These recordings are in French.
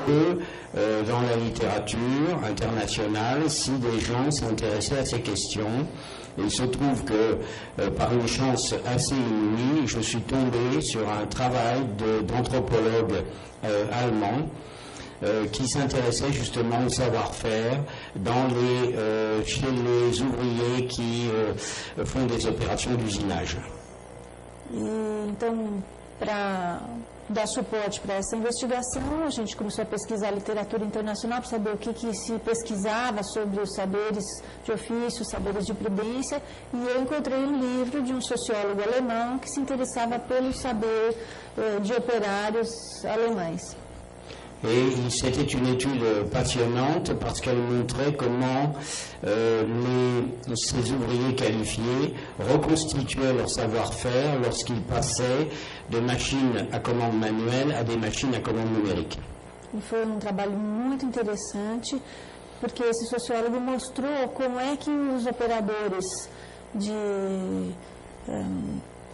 peu dans la littérature internationale si des gens s'intéressaient à ces questions. Et il se trouve que, par une chance assez inouïe, je suis tombé sur un travail d'anthropologue allemand qui s'intéressait justement au savoir-faire chez les ouvriers qui font des opérations d'usinage. Então, para dar suporte para essa investigação, a gente começou a pesquisar literatura internacional para saber o que se pesquisava sobre os saberes de ofício, saberes de prudência, e eu encontrei um livro de um sociólogo alemão que se interessava pelo saber de operários alemães. Et c'était une étude passionnante parce qu'elle montrait comment ces ouvriers qualifiés reconstituaient leur savoir-faire lorsqu'ils passaient de machines à commande manuelle à des machines à commande numérique. E foi trabalho muito interessante porque esse sociólogo mostrou como é que os operadores de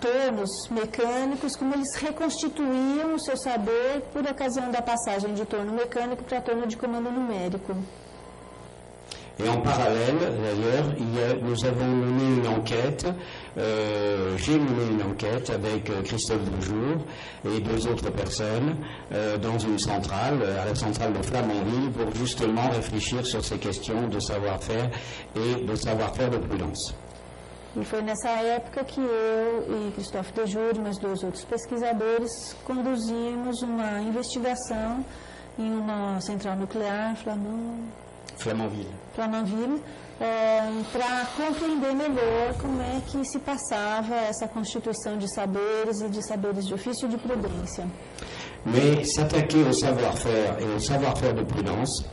tornos mecânicos, como eles reconstituíam o seu saber por ocasião da passagem de torno mecânico para torno de comando numérico. Et en parallèle, d'ailleurs, nous avons mené une enquête, j'ai mené une enquête avec Christophe Dejour et deux autres personnes dans une centrale, à la centrale de Flamanville, pour justement réfléchir sur ces questions de savoir-faire et de savoir-faire de prudence. E foi nessa época que eu e Christophe Dejour e mais dois outros pesquisadores conduzimos uma investigação em uma central nuclear, Flamanville, para compreender melhor como é que se passava essa constituição de saberes e de saberes de ofício e de prudência. Mais s'attaquer au savoir-faire et au savoir-faire de prudence,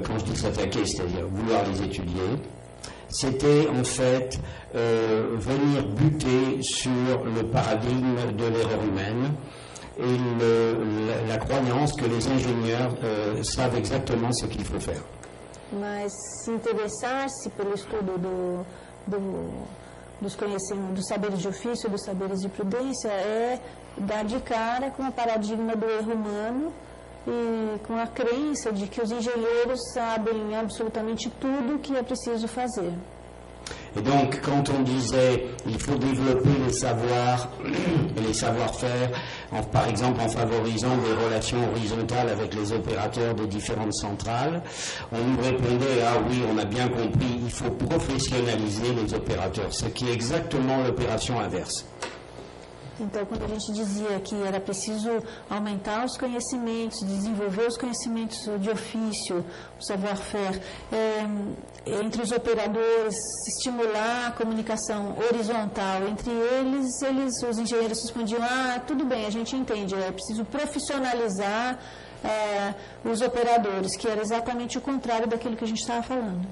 quand je dis s'attaquer, c'est-à-dire vouloir les étudier, c'était en fait venir buter sur le paradigme de l'erreur humaine et la croyance que les ingénieurs savent exactement ce qu'il faut faire. Mas se interessar-se pelo estudo dos conhecimentos, dos saberes de ofício e dos saberes de prudência é dar de cara com o paradigma do erro humano e com a crença de que os engenheiros sabem absolutamente tudo o que é preciso fazer. Et donc, quand on disait il faut développer les savoirs et les savoir-faire, par exemple en favorisant des relations horizontales avec les opérateurs des différentes centrales, on nous répondait ah oui, on a bien compris, il faut professionnaliser les opérateurs, ce qui est exactement l'opération inverse. Então, quando a gente dizia que era preciso aumentar os conhecimentos, desenvolver os conhecimentos de ofício, o savoir-faire, entre os operadores, estimular a comunicação horizontal entre eles, os engenheiros respondiam, tudo bem, a gente entende, é preciso profissionalizar os operadores, que era exatamente o contrário daquilo que a gente estava falando.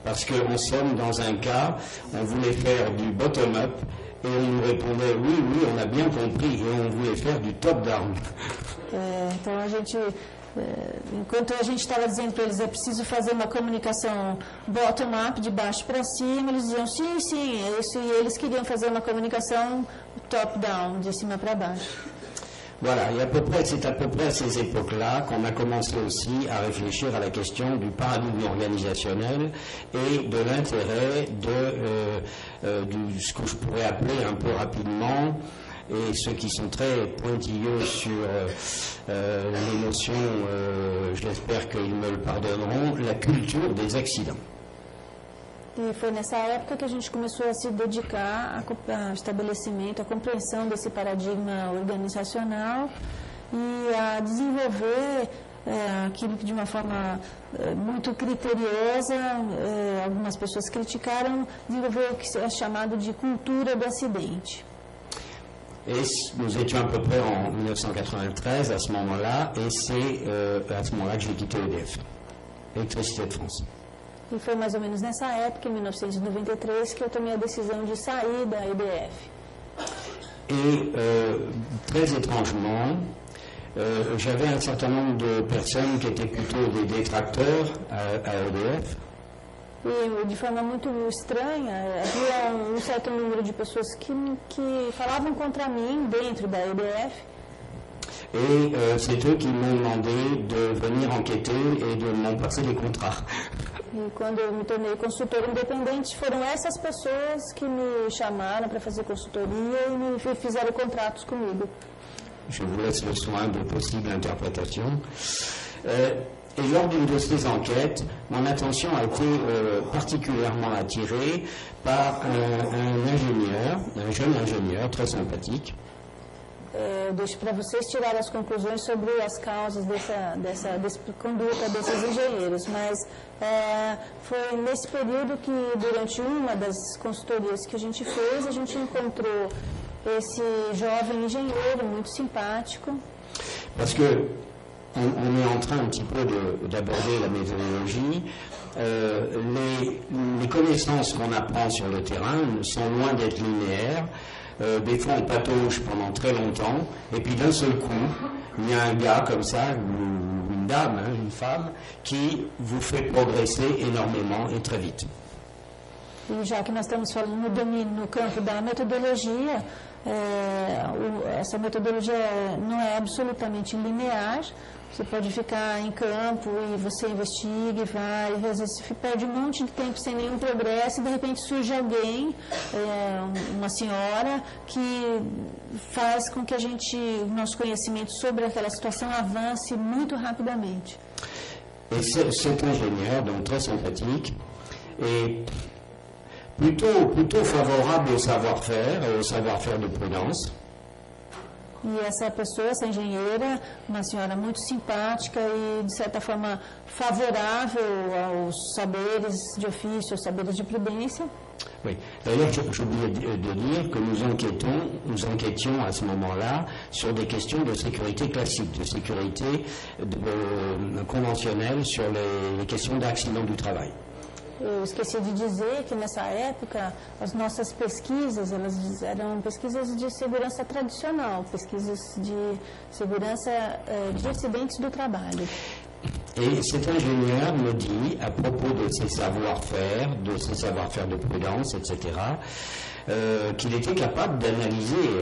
Parce qu'en somme, dans un cas, on voulait faire du bottom-up, et on nous répondait oui, on a bien compris, et on voulait faire du top-down. Então enquanto a gente estava dizendo para eles é preciso fazer uma comunicação bottom-up, de baixo para cima, eles diziam sim, é isso, e eles queriam fazer uma comunicação top-down, de cima para baixo. Voilà, et c'est à peu près à ces époques-là qu'on a commencé aussi à réfléchir à la question du paradigme organisationnel et de l'intérêt de ce que je pourrais appeler un peu rapidement, et ceux qui sont très pointilleux sur les notions, j'espère qu'ils me le pardonneront, la culture des accidents. E foi nessa época que a gente começou a se dedicar ao estabelecimento, à compreensão desse paradigma organizacional e a desenvolver aquilo que de uma forma muito criteriosa, algumas pessoas criticaram, desenvolver o que é chamado de cultura do acidente. Et nous étions à peu près en 1993 à ce moment-là, et c'est à ce moment-là que j'ai quitté EDF, Électricité de France. E foi mais ou menos nessa época, em 1993, que eu tomei a decisão de sair da EDF. Et très étrangement, j'avais un certain nombre de personnes qui étaient plutôt des détracteurs à EDF. E de forma muito estranha, havia certo número de pessoas que falavam contra mim dentro da EDF. et c'est eux qui m'ont demandé de venir enquêter et de m'en passer les contrats. E quando eu me tornei consultora independente, foram essas pessoas que me chamaram para fazer consultoria e me fizeram contratos comigo. Je vous laisse le soin de possibles interprétations. Et lors d'une de ces enquêtes, mon attention a été particulièrement attirée par un ingénieur, un jeune ingénieur très sympathique. Eu deixo para vocês tirar as conclusões sobre as causas dessa conduta desses engenheiros, mas foi nesse período que, durante uma das consultorias que a gente fez, a gente encontrou esse jovem engenheiro muito simpático. Parce que on est en train un petit peu d'aborder la méthodologie. Les connaissances qu'on apprend sur le terrain sont loin d'être linéaires. Des fois, on patauge pendant très longtemps, et puis d'un seul coup, il y a un gars comme ça, ou une dame, hein, une femme, qui vous fait progresser énormément et très vite. E já que nós estamos falando no domínio, no campo da metodologia, essa metodologia não é absolutamente linear. Você pode ficar em campo e você investiga e vai, e às vezes você perde um monte de tempo sem nenhum progresso e de repente surge alguém, uma senhora, que faz com que o nosso conhecimento sobre aquela situação avance muito rapidamente. Et cet ingénieur, donc très sympathique, est plutôt favorable au savoir-faire de prudence. E essa pessoa, essa engenheira, uma senhora muito simpática e, de certa forma, favorável aos saberes de ofício, aos saberes de prudência. Oui. D'ailleurs, j'oubliais de dire que nous enquêtions à ce moment-là sur des questions de sécurité classique, de sécurité conventionnelle sur les questions d'accident du travail. Eu esqueci de dizer que nessa época as nossas pesquisas, elas eram pesquisas de segurança tradicional, pesquisas de segurança de acidentes do trabalho. Et cet ingénieur me dit, à propos de ses savoir-faire de prudence, etc., qu'il était capable d'analyser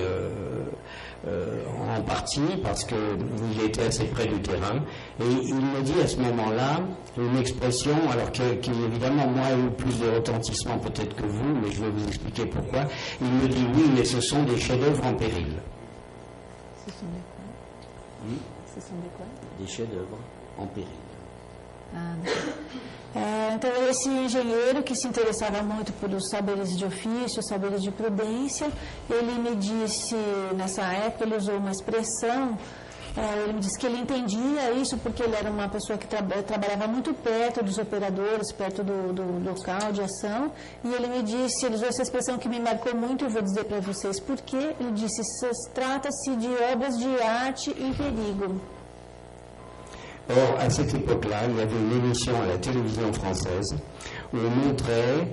en partie parce qu'il était assez près du terrain. Et il me dit à ce moment-là une expression, alors qui évidemment moi a eu plus de retentissement peut-être que vous, mais je vais vous expliquer pourquoi. Il me dit oui, mais ce sont des chefs-d'œuvre en péril. Ce sont des quoi? Oui. Ce sont des quoi? Des chefs-d'œuvre en péril. Então, esse engenheiro que se interessava muito pelos saberes de ofício, saberes de prudência, ele me disse, nessa época, ele usou uma expressão, ele me disse que ele entendia isso porque ele era uma pessoa que trabalhava muito perto dos operadores, perto do local de ação, e ele me disse, ele usou essa expressão que me marcou muito, eu vou dizer para vocês por quê. Ele disse, trata-se de obras de arte em perigo. Or, à cette époque-là, il y avait une émission à la télévision française où on montrait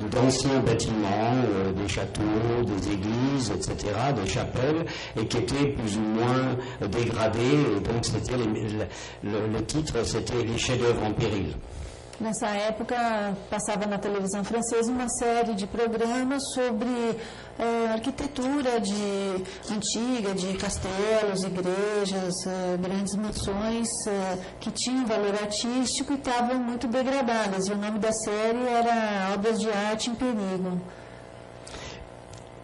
d'anciens bâtiments, des châteaux, des églises, etc., des chapelles, et qui étaient plus ou moins dégradés. Et donc, c'était le titre, c'était les chefs-d'œuvre en péril. Nessa época, passava na televisão francesa uma série de programas sobre arquitetura antiga, de castelos, igrejas, grandes mansões que tinham valor artístico e estavam muito degradadas. E o nome da série era Obras de Arte em Perigo.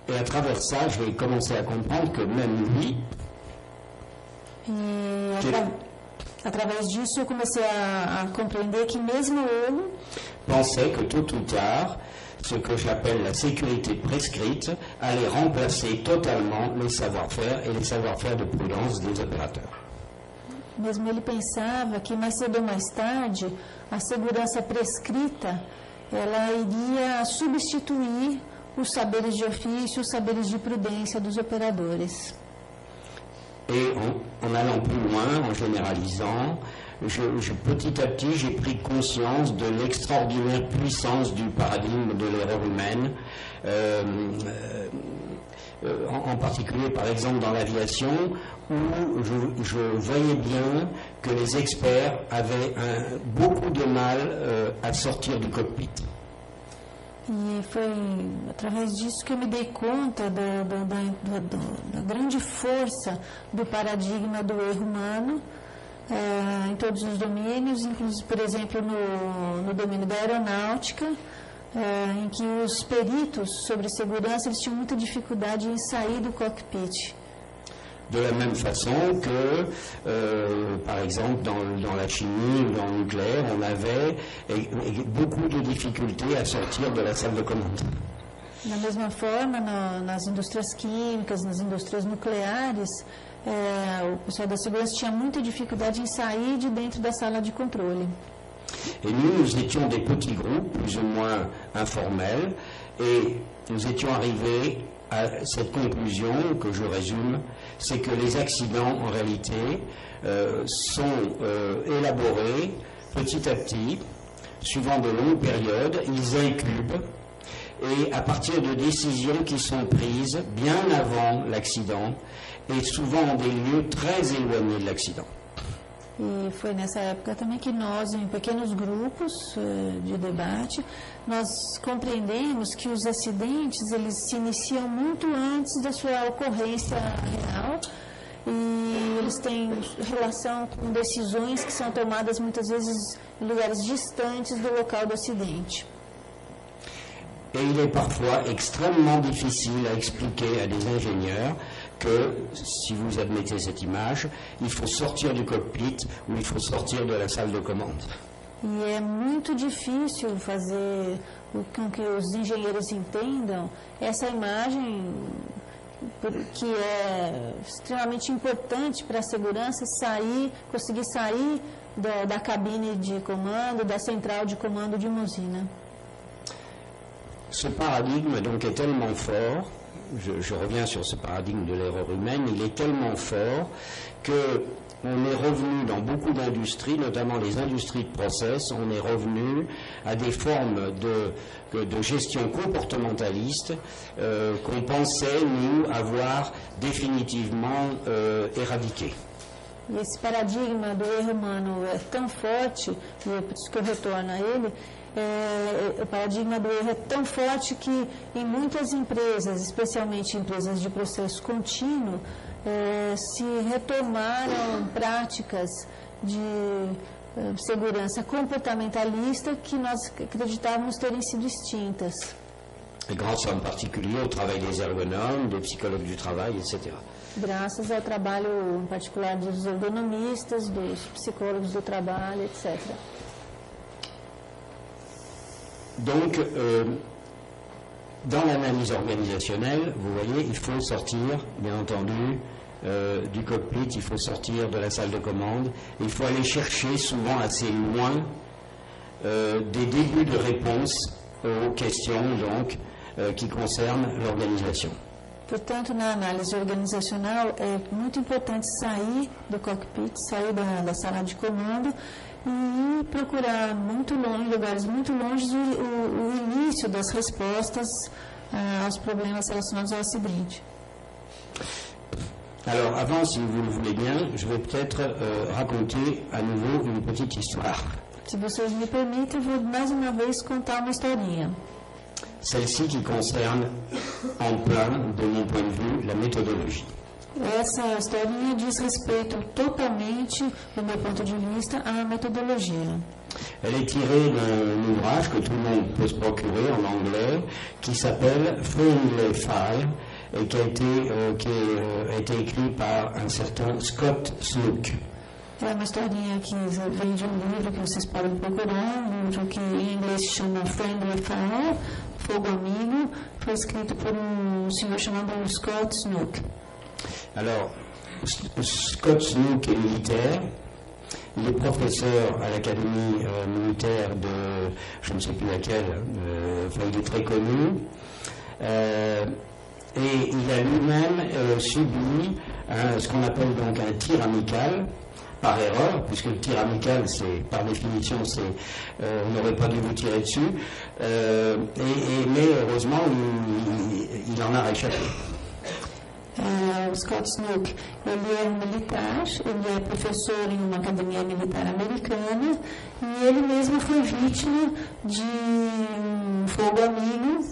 Et à travers ça, j'ai commencé à comprendre que même lui... Através disso, eu comecei a compreender que mesmo ele pensait que tôt ou tard, ce que j'appelle la sécurité prescrite allait remplacer totalement les savoir-faire et les savoir-faire de prudence des opérateurs. Mesmo ele pensava que mais cedo ou mais tarde, a segurança prescrita, ela iria substituir os saberes de ofício, os saberes de prudência dos operadores. Et en allant plus loin, en généralisant, petit à petit, j'ai pris conscience de l'extraordinaire puissance du paradigme de l'erreur humaine, en particulier, par exemple, dans l'aviation, où je voyais bien que les experts avaient beaucoup de mal à sortir du cockpit. E foi através disso que eu me dei conta da grande força do paradigma do erro humano em todos os domínios, inclusive, por exemplo, no domínio da aeronáutica, em que os peritos sobre segurança eles tinham muita dificuldade em sair do cockpit. De la même façon que, par exemple, dans la chimie ou dans le nucléaire, on avait beaucoup de difficultés à sortir de la salle de commande. Da mesma forma, nas indústrias químicas, nas indústrias nucleares, o pessoal da segurança tinha muita dificuldade em sair de dentro da sala de controle. Et nous étions des petits groupes, plus ou moins informels, et nous étions arrivés à cette conclusion que je résume, c'est que les accidents, en réalité, sont élaborés petit à petit, suivant de longues périodes, ils incubent, et à partir de décisions qui sont prises bien avant l'accident, et souvent des lieux très éloignés de l'accident. E foi nessa época também que nós, em pequenos grupos de debate, nós compreendemos que os acidentes eles se iniciam muito antes da sua ocorrência real e eles têm relação com decisões que são tomadas muitas vezes em lugares distantes do local do acidente. Et il est parfois extrêmement difficile à expliquer à des ingénieurs que, si vous admettez cette image, il faut sortir du cockpit ou il faut sortir de la salle de commande. E é muito difícil fazer com que os engenheiros entendam essa imagem que é extremamente importante para a segurança, conseguir sair da cabine de comando, da central de comando de uma usina. Ce paradigme donc est tellement fort, je reviens sur ce paradigme de l'erreur humaine, il est tellement fort qu'on est revenu dans beaucoup d'industries, notamment les industries de process, on est revenu à des formes de gestion comportementaliste qu'on pensait, nous, avoir définitivement éradiquées. E esse paradigma do erro humano é tão forte, e é por isso que eu retorno a ele, o paradigma do erro é tão forte que em muitas empresas, especialmente empresas de processo contínuo, se retomaram práticas de segurança comportamentalista que nós acreditávamos terem sido extintas. Et grâce en particulier au travail des ergonomes, des psychologues du travail, etc. Graças ao trabalho em particular dos ergonomistas, dos psicólogos do trabalho, etc. Donc, dans l'analyse organisationnelle, vous voyez, il faut sortir, bien entendu, du cockpit, il faut sortir de la salle de commande, il faut aller chercher souvent assez loin des débuts de réponse aux questions donc, qui concernent l'organisation. Portanto, na análise organizacional, é muito importante sair do cockpit, sair da sala de comando e procurar muito longe, lugares muito longe, o início das respostas aos problemas relacionados ao acidente. Alors, avant, si vous le voulez bien, je vais peut-être raconter à nouveau une petite histoire. Se vocês me permitem, eu vou mais uma vez contar uma historinha. Celle-ci qui concerne en plein, de mon point de vue, la méthodologie. Essa historinha diz respeito totalmente, do meu ponto de vista, à metodologia. Elle est tirée d'un ouvrage que tout le monde peut se procurer en anglais, qui s'appelle Friendly Fire, et qui a été écrit par un certain Scott Snook. É uma historinha que vem de um livro que vocês podem procurar, um livro que em inglês se chama Friendly Fire, Fogo Amigo, foi escrito por um senhor chamado Scott Snook. Alors, Scott Snook est militaire, il est professeur à l'académie militaire de, je ne sais plus laquelle, enfin il est très connu, et il a lui-même subi ce qu'on appelle donc un tir amical, par erreur, puisque le tir amical, c'est par définition, on n'aurait pas dû vous tirer dessus, mais heureusement, il en a réchappé. O Scott Snook, ele é um militar, ele é professor em uma academia militar americana e ele mesmo foi vítima de um fogo amigo,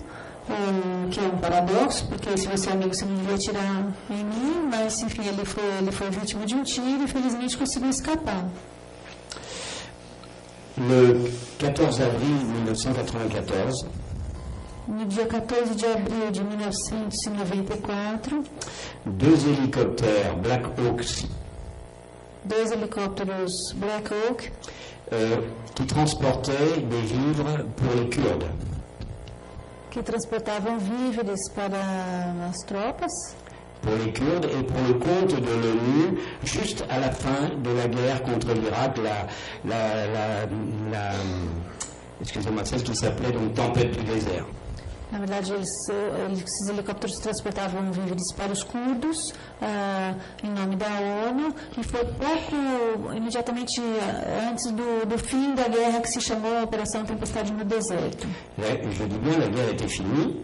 que é um paradoxo, porque se você é amigo você não devia atirar em mim, mas enfim, ele foi vítima de um tiro e felizmente conseguiu escapar. Le 14 avril 1994, no dia 14 de abril de 1994, deux hélicoptères Black Hawks, dois helicópteros Black Hawk, qui transportaient des vivres pour les Kurdes, que transportavam víveres para as tropas, pour les Kurdes et pour le compte de l'ONU, juste à la fin de la guerre contre l'Irak, excusez-moi, celle qui s'appelait donc Tempête du désert. Na verdade, esses helicópteros transportavam víveres para os curdos, em nome da ONU, e foi imediatamente antes do fim da guerra que se chamou a Operação Tempestade no Deserto. Je dis bien, la guerre était finie.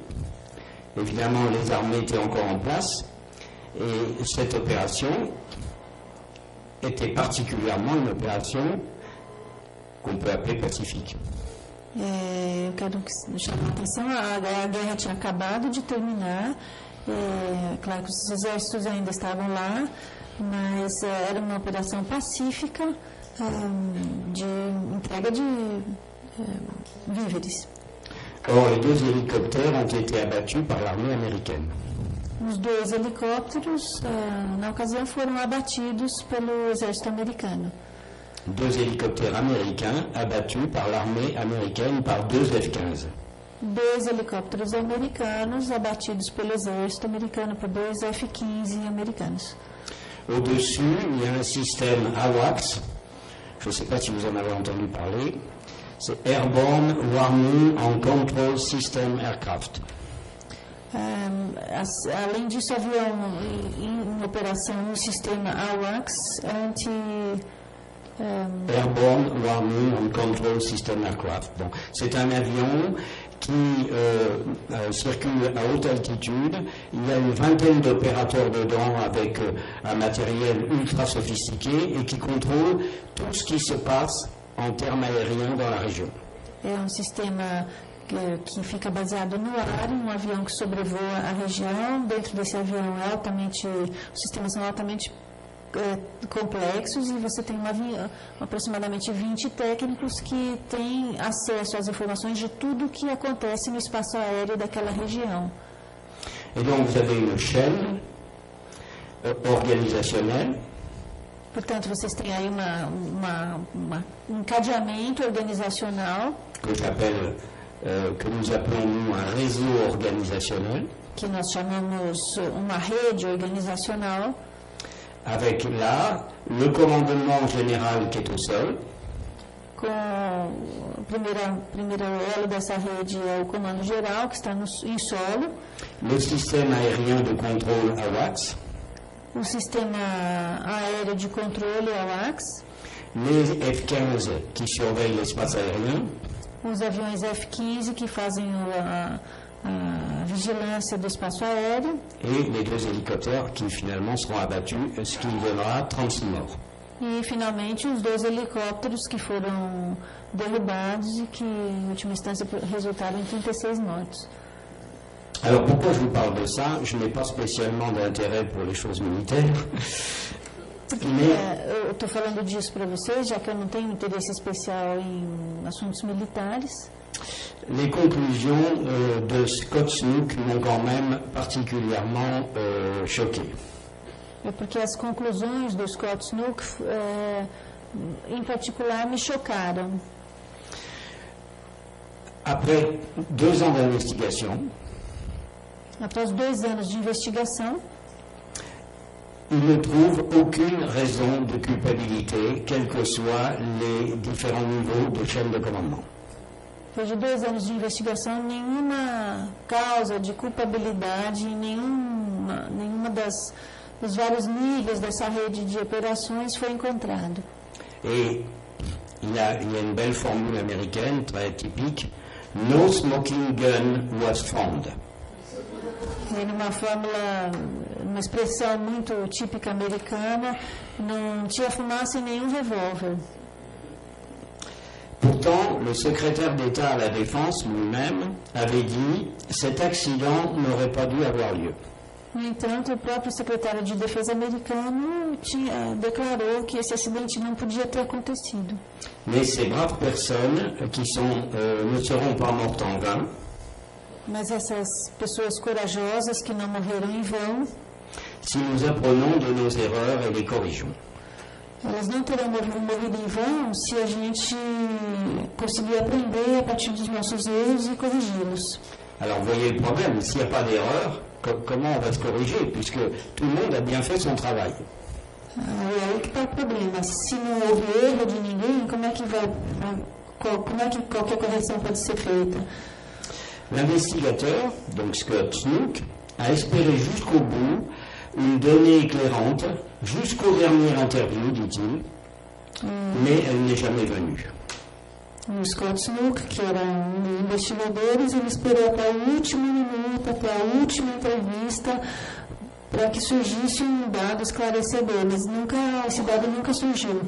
Évidemment, les armées étaient encore en place. Et cette opération était particulièrement une opération qu'on peut appeler pacifique. Eu quero chamar a atenção, a guerra tinha acabado de terminar, claro que os exércitos ainda estavam lá, mas era uma operação pacífica de entrega de víveres. Or, les deux hélicoptères ont été abattus par l'armée américaine. Os dois helicópteros, na ocasião, foram abatidos pelo exército americano. Deux hélicoptères américains abattus par l'armée américaine par deux F-15. Dois helicópteros americanos abatidos pelo exército americano por dois F-15 americanos. Au-dessus, il y a un système AWACS. Je ne sais pas si vous en avez entendu parler. C'est Airborne Warning and Control System Aircraft. Além disso, havia em operação um sistema AWACS Airborne Warning and Control System Aircraft. Bon, c'est un avion qui circule à haute altitude. Il y a une vingtaine d'opérateurs dedans avec un matériel ultra sophistiqué et qui contrôle tout ce qui se passe en termes aériens dans la région. É um sistema que fica baseado no ar, um avião que sobrevoa a região. Dentro desse avião os sistemas são altamente complexos e você tem aproximadamente 20 técnicos que têm acesso às informações de tudo o que acontece no espaço aéreo daquela região. Et donc vous avez une chaîne organisationnelle. Portanto, vocês têm aí um encadeamento organizacional Que j'appelle que nous appelons nous un réseau organisationnel, que nós chamamos uma rede organizacional, avec là le commandement général qui est au sol, com o primeiro elo dessa rede é o comando geral, que está em solo, le système aérien de contrôle AWACS, o sistema aéreo de controle AWACS, les F-15 qui surveillent l'espace aérien, os aviões F-15 que fazem a vigilância do espaço aéreo, et les deux hélicoptères qui finalement seront abattus, ce qui donnera 36 morts. E finalmente os dois helicópteros que foram derrubados e que em última instância resultaram em 36 mortos. Alors pourquoi je vous parle de ça? Je n'ai pas spécialement d'intérêt pour les choses militaires. Eu estou falando disso para vocês, já que eu não tenho interesse especial em assuntos militares. Les conclusions de Scott Snook m'ont quand même particulièrement choqué. É porque as conclusões do Scott Snook, em particular, me chocaram. Après 2 ans d'investigation, após 2 anos de investigação, il ne trouve aucune raison de culpabilité, quels que soient les différents niveaux de chaîne de commandement. Depois de 2 anos de investigação, nenhuma causa de culpabilidade em nenhuma dos vários níveis dessa rede de operações foi encontrado. Et il y a une belle formule américaine très typique, no smoking gun was found. Tem uma fórmula uma expressão muito típica americana, não tinha fumaça em nenhum revólver. Pourtant, le secrétaire d'État à la Défense lui-même avait dit « cet accident n'aurait pas dû avoir lieu ». No entanto, o próprio secretário de Defesa americano declarou que esse acidente não podia ter acontecido. Mais ces braves personnes qui ne seront pas mortes en vain. Mas essas pessoas corajosas que não morreram em vão, si nous apprenons de nos erreurs et les corrigeons. Elas não terão morrido em vão se a gente conseguir aprender a partir dos nossos erros e corrigi-los. Alors, vous voyez le problème, s'il n'y a pas d'erreur, comment on va se corriger, puisque tout le monde a bien fait son travail. É aí que está o problema. Se não houve erro de ninguém, como é que qualquer correção pode ser feita? L'investigateur, donc Scott Snook, a espéré jusqu'au bout une donnée éclairante, jusqu'aux dernières interviews, dit-il, mais elle n'est jamais venue. O Scott Snook, que era um dos investigadores, ele esperou até o último minuto, até a última entrevista, para que surgisse um dado esclarecedor, mas esse dado nunca surgiu.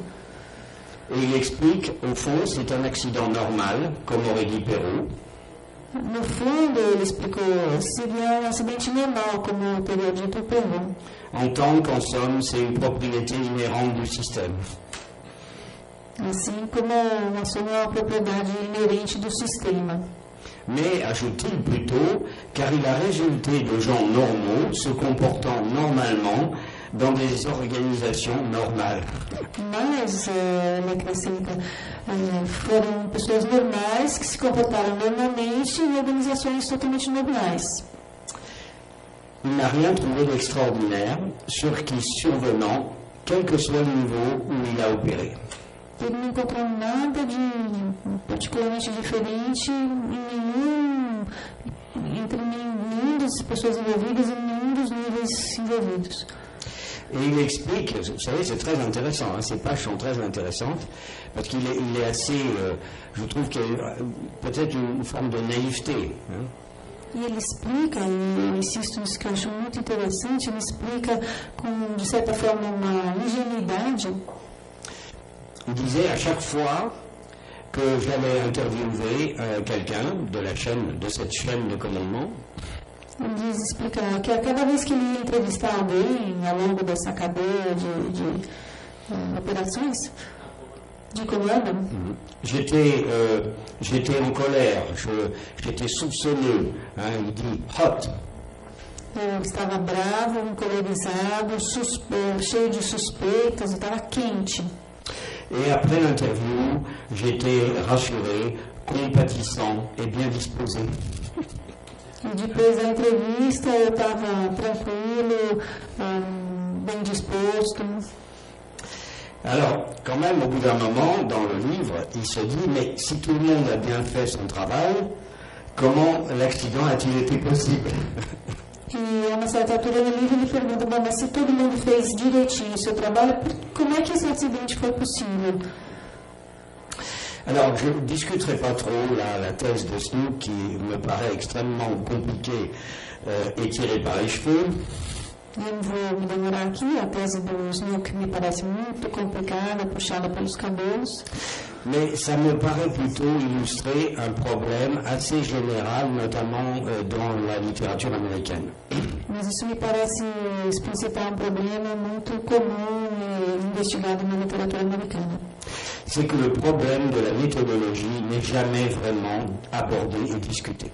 Et il explique, au fond, c'est un accident normal, comme aurait dit Perrault. No fundo, ele explicou, seria um acidente normal, como teria dito o Perrault. En tant qu'en somme, c'est une propriété inhérente du système. Assim como uma propriedade inerente do sistema. Mais, ajoute-t-il plutôt, car il a résulté de gens normaux se comportant normalement dans des organisations normales. Mas, ele acrescenta, foram pessoas normais que se comportaram normalmente em organizações totalmente normais. Il n'a rien trouvé d'extraordinaire sur qui survenant, quel que soit le niveau où il a opéré. Ele não encontrou nada de particularmente diferente entre nenhum das pessoas envolvidas e nenhum dos níveis envolvidos. Et il explique, vous savez, c'est très intéressant, hein, ces pages sont très intéressantes, parce qu'il est assez, je trouve qu'il y a peut-être une forme de naïveté. Hein. E ele explica, e eu insisto nisso que eu acho muito interessante, ele explica com, de certa forma, uma ingenuidade. Il disait à chaque fois que j'allais interviewer quelqu'un de cette chaîne de commandement, Ele explica que a cada vez que ele ia entrevistar alguém ao longo dessa cadeia de operações de comando, j'étais en colère, j'étais soupçonneux, hein, il dit hot. eu estava bravo, encolerizado, cheio de suspeitas, eu estava quente. Et après l'interview, j'étais rassuré, compatissant et bien disposé. E depois da entrevista eu estava tranquilo, bem disposto. Alors, quand même, au bout d'un moment, dans le livre, il se dit, mais si tout le monde a bien fait son travail, comment l'accident a-t-il été possible? E a uma certa altura no livro ele pergunta, bom, mas se todo mundo fez direitinho o seu trabalho, como é que esse acidente foi possível? Alors, je ne discuterai pas trop la thèse de Snook, qui me paraît extrêmement compliquée et tirée par les cheveux. Eu não vou me demorar aqui, a tese do Snook me parece muito complicada, puxada pelos cabelos. Mais ça me paraît plutôt illustrer un problème assez général, notamment dans la littérature américaine. Mas isso me parece explicitar um problema muito comum e investigado na literatura americana. C'est que le problème de la méthodologie n'est jamais vraiment abordé et discuté.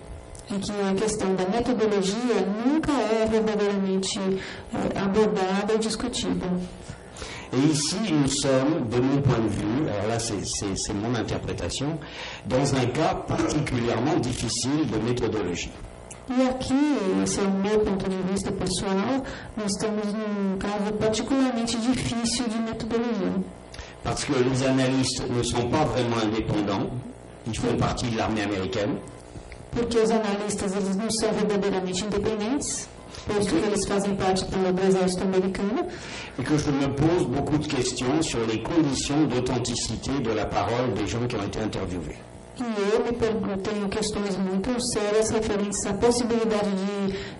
É que a questão da metodologia nunca é verdadeiramente abordada e discutida. Et ici, nous sommes, de mon point de vue, alors là c'est mon interprétation, dans un cas particulièrement difficile de méthodologie. E aqui, esse é o meu ponto de vista pessoal, nós estamos num caso particularmente difícil de metodologia. Parce que les analystes ne sont pas vraiment indépendants, ils font partie de l'armée américaine. Porque os analistas eles não são verdadeiramente independentes, posto que eles fazem parte do exército americano. Et que je me pose beaucoup de questions sur les conditions d'authenticité de la parole des gens qui ont été interviewés. E eu tenho questões muito sérias referentes à possibilidade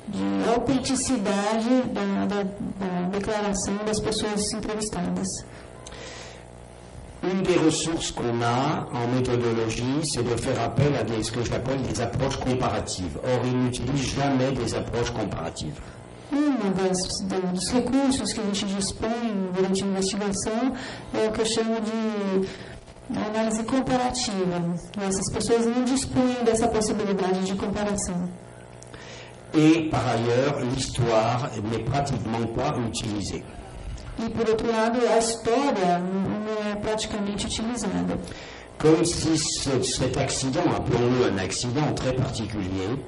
de autenticidade da declaração das pessoas entrevistadas. Une des ressources qu'on a en méthodologie, c'est de faire appel à ce que j'appelle des approches comparatives. Or, ils n'utilisent jamais des approches comparatives. Dos recursos que a gente dispõe durante a investigação é o que eu chamo de análise comparativa. Essas pessoas não dispõem dessa possibilidade de comparação. Et par ailleurs, l'histoire n'est pratiquement pas utilisée. E, por outro lado, a história não é praticamente utilizada. Comme si cet accident, appelons-le un accident très particulier,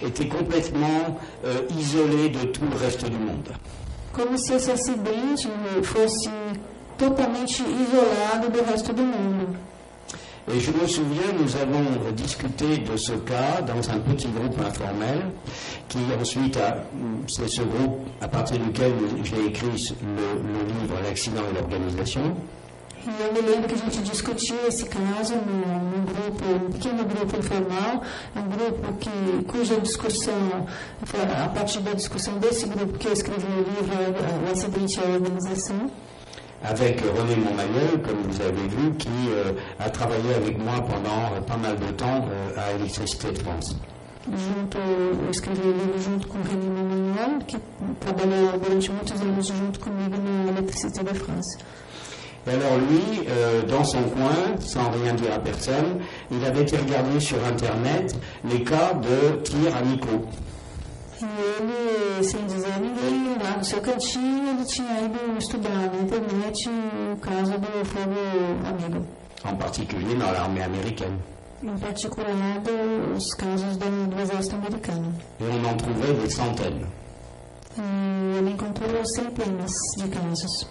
était complètement isolé de tout le reste du monde. Como se esse acidente fosse totalmente isolado do resto do mundo. Et je me souviens, nous avons discuté de ce cas dans un petit groupe informel, qui ensuite c'est ce groupe à partir duquel j'ai écrit le livre L'accident et l'organisation. E eu me lembro que a gente discutiu esse caso num grupo, um pequeno grupo informal, um grupo cuja discussão, foi a partir da discussão desse grupo que eu escrevi o livro O Acidente e a Organização. Avec René Montmagnel, comme vous avez vu, qui a travaillé avec moi pendant pas mal de temps à Électricité de France. Eu escrevi o livro junto com René Montmagnel, que trabalhou durante muitos anos junto comigo na Électricité de France. Et alors lui, dans son coin, sans rien dire à personne, il avait été regarder sur Internet les cas de tirs amicaux. E ele, sem dizer a ninguém, lá no seu cantinho, ele tinha ido estudar na internet o caso do fogo amigo. En particulier dans l'armée américaine. Em particular, os casos do exército americano. Et on en trouvait des centaines. E ele encontrou centenas de casos.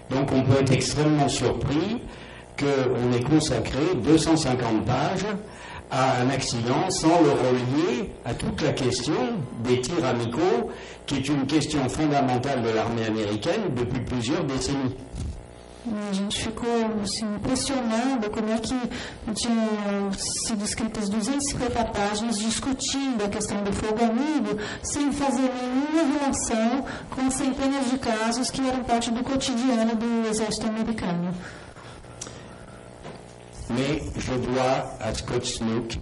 Donc on peut être extrêmement surpris qu'on ait consacré 250 pages à un accident sans le relier à toute la question des tirs amicaux, qui est une question fondamentale de l'armée américaine depuis plusieurs décennies. A gente ficou assim, impressionado como é que tinham sido escritas 250 páginas discutindo a questão do fogo amigo, sem fazer nenhuma relação com centenas de casos que eram parte do cotidiano do exército americano. Mais je dois à Scott Snook,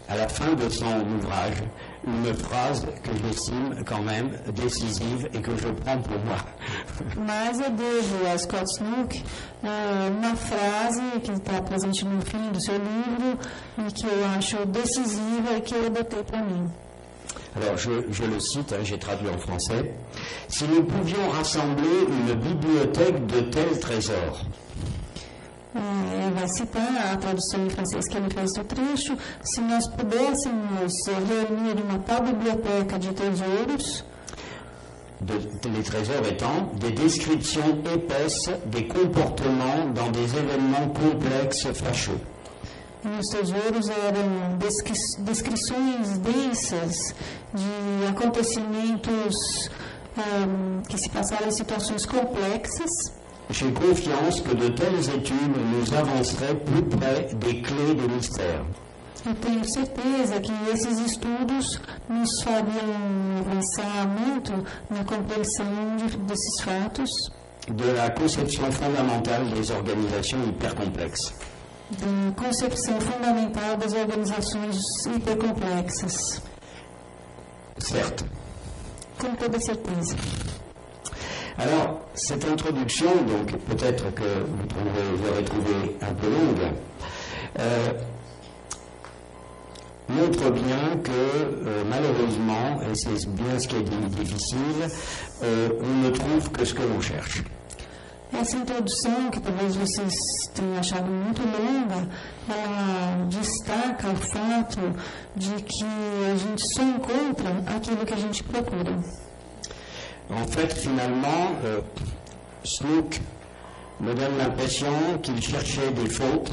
à la fin de son ouvrage, une phrase que j'estime quand même décisive et que je prends pour moi. Mas eu devo a Scott Snook uma frase que está presente no fim do seu livro e que eu acho decisiva e que eu adotei para mim. Alors je le cite, j'ai traduit en français. Si nous pouvions rassembler une bibliothèque de tels trésors. Ele vai citar a tradução em francês que ele fez do trecho. Se nós pudéssemos reunir uma tal biblioteca de tesouros, les trésors étant des descriptions épaisses des comportements dans des événements complexes fâcheux. E os tesouros eram descrições densas de acontecimentos que se passaram em situações complexas. J'ai confiance que de telles études nous avanceraient plus près des clés du mystère. Eu tenho certeza que esses estudos nos fariam avançar muito na compreensão desses fatos. De la conception fondamentale des organisations hypercomplexes. Da concepção fundamental das organizações hipercomplexas. Certes. Com toda certeza. Alors, cette introduction, donc peut-être que vous aurez trouvé un peu longue, montre bien que malheureusement, et c'est bien ce qui est difficile, on ne trouve que ce que l'on cherche. Essa introdução, que talvez vocês tenham achado muito longa, ela destaca o fato de que a gente só encontra aquilo que a gente procura. En fait, finalement, Snook me donne l'impression qu'il cherchait des fautes,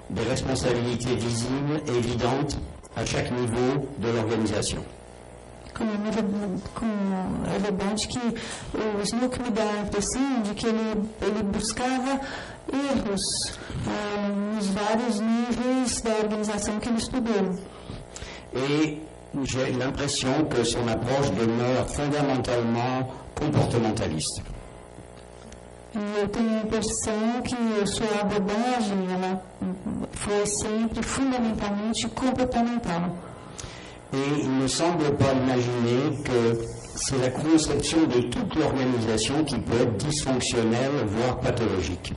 des responsabilités visibles, évidentes, à chaque niveau de l'organisation. É verdade que o Snook me dá a impressão de que ele buscava erros nos vários níveis da organização que ele estudou. Et j'ai l'impression que son approche demeure fondamentalement comportementaliste. Eu tenho a impressão que a sua abordagem ela foi sempre fundamentalmente comportamental. Et il ne semble pas imaginer que c'est la conception de toute l'organisation qui peut être dysfonctionnelle, voire pathologique.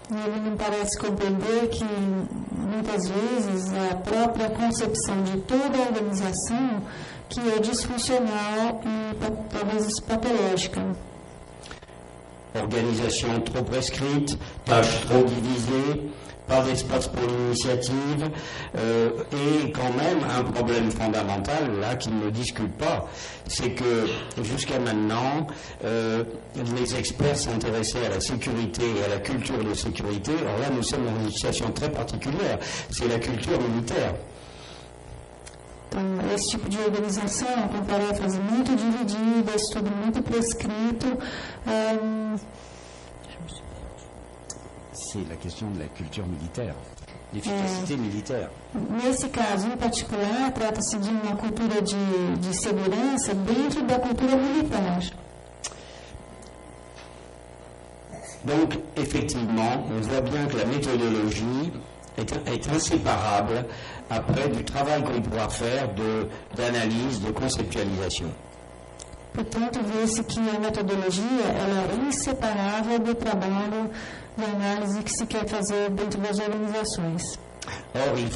Ele não parece compreender que, muitas vezes, a própria concepção de toda a organização que é disfuncional e talvez patológica. Organisation trop prescrite, tâches trop divisées, pas d'espace pour l'initiative, et quand même un problème fondamental, là, qu'il ne discute pas, c'est que jusqu'à maintenant, les experts s'intéressaient à la sécurité et à la culture de sécurité. Alors là, nous sommes dans une situation très particulière, c'est la culture militaire. Então, esse tipo de organização, com tarefas muito divididas, tudo muito prescrito. C'est la question de la culture militaire, l'efficacité militaire. Nesse caso, em particular, trata-se de uma cultura de segurança dentro da cultura militar. Donc, effectivement, on voit bien que la méthodologie est inséparable après du travail qu'on pourra faire d'analyse, de conceptualisation. Portanto, vê-se que a metodologia ela é inseparável do trabalho de análise que se quer fazer dentro das organizações. Or, il